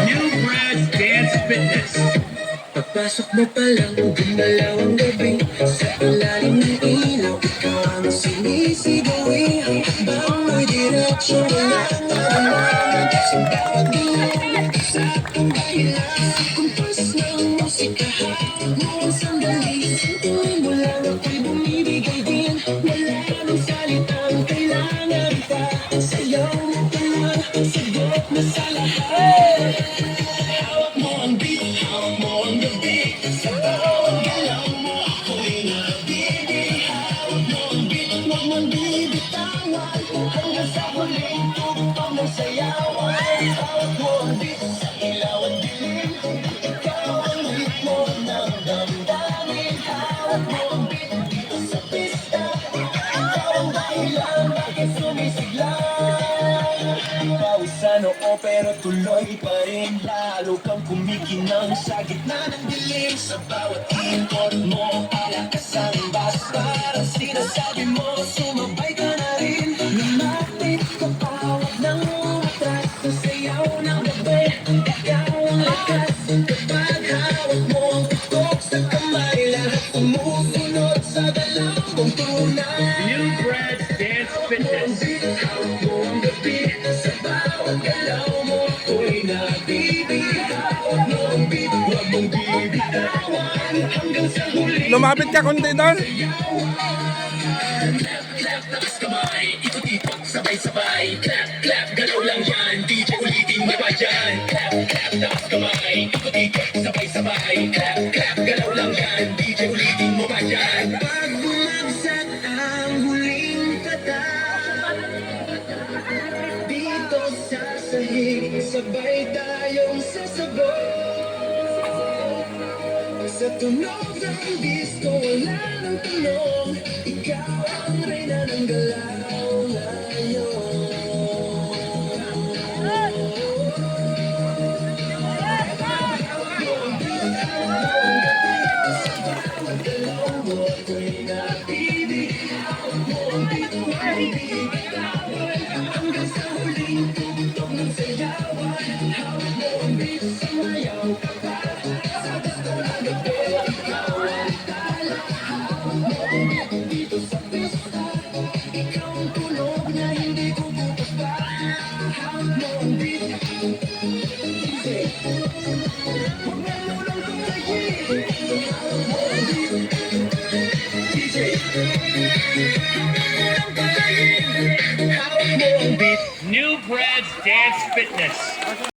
New Brad's Dance Fitness. Pagpasok mo pa lang, gumalaw ang gabi. Sa ilalim ng ilaw, ikaw ang sinisigawi. Habang mo'y diretsyon, wala naman. Sa bawat galaw, sa aking bahilan. Kumpas ng musika, hawak mo ang sandali. Santuin mo lang ako'y bumibigay din. Wala nang salitang kailangan pa. Ang sayaw mo pa lang, ang sagot na sa lahat. Hawak mo ang beat, hawak mo ang gabi. Sa bawat galaw mo, ako'y nabibig. Hawak mo ang beat, huwag mong bibitawan. Hanggang sa huling tugtog ng sayawan. Hawak mo ang beat, sa ilaw at dilim. Ikaw ang ritmo ng damdamin. Hawak mo ang beat, dito sa pista. Ikaw ang dahilan, bakit sumisigla. Pawis sa noo pero tuloy pa rin. Lalo kang kumikinang sa gitna ng dilim. Sa bawat ikot mo, palakas ang bas. Parang sinasabi mo, sumabay ka na rin. Lumapit ka pa, huwag nang umatras. Sa sayaw ng gabi, ikaw ang lakas. Kapag hawak mo ang tutok sa kamay, lahat sumusunod sa galaw mong tunay. New Brad's Dance Fitness. Hawak mo ang gabi, sa bawat galaw mo ako'y nabibig. Hawak mo ang beat, huwag mong bibitawan. Hanggang sa huli, Lumapit ka konti doon. clap, clap, taas kamay. Ikot-ikot, sabay-sabay. Clap, clap, galaw lang yan. DJ ulitin niya ba yan? Clap, clap, taas kamay. Ikot-ikot, sabay-sabay. Clap, clap, galaw lang yan. DJ ulitin mo ba yan? Pag bumagsak ang huling patak, dito sa sahig, sabay tayong sasagot. Sa tunog ng disco, wala nang tanong. Ikaw ang reyna ng galaw hanggang sa huling tugtog ng sayawan. Hawak mo ang beat, sumayaw ka pa. Sa gusto ng gabi, ikaw ang tala. Hawak mo ang beat, dito sa pista. Ikaw ang tunog na hindi ko bukas pa. Hawak mo ang beat, DJ. Huwag na munang tutayin. Hawak mo ang beat, DJ. Hawak mo ang beat. New Brad's Dance Fitness.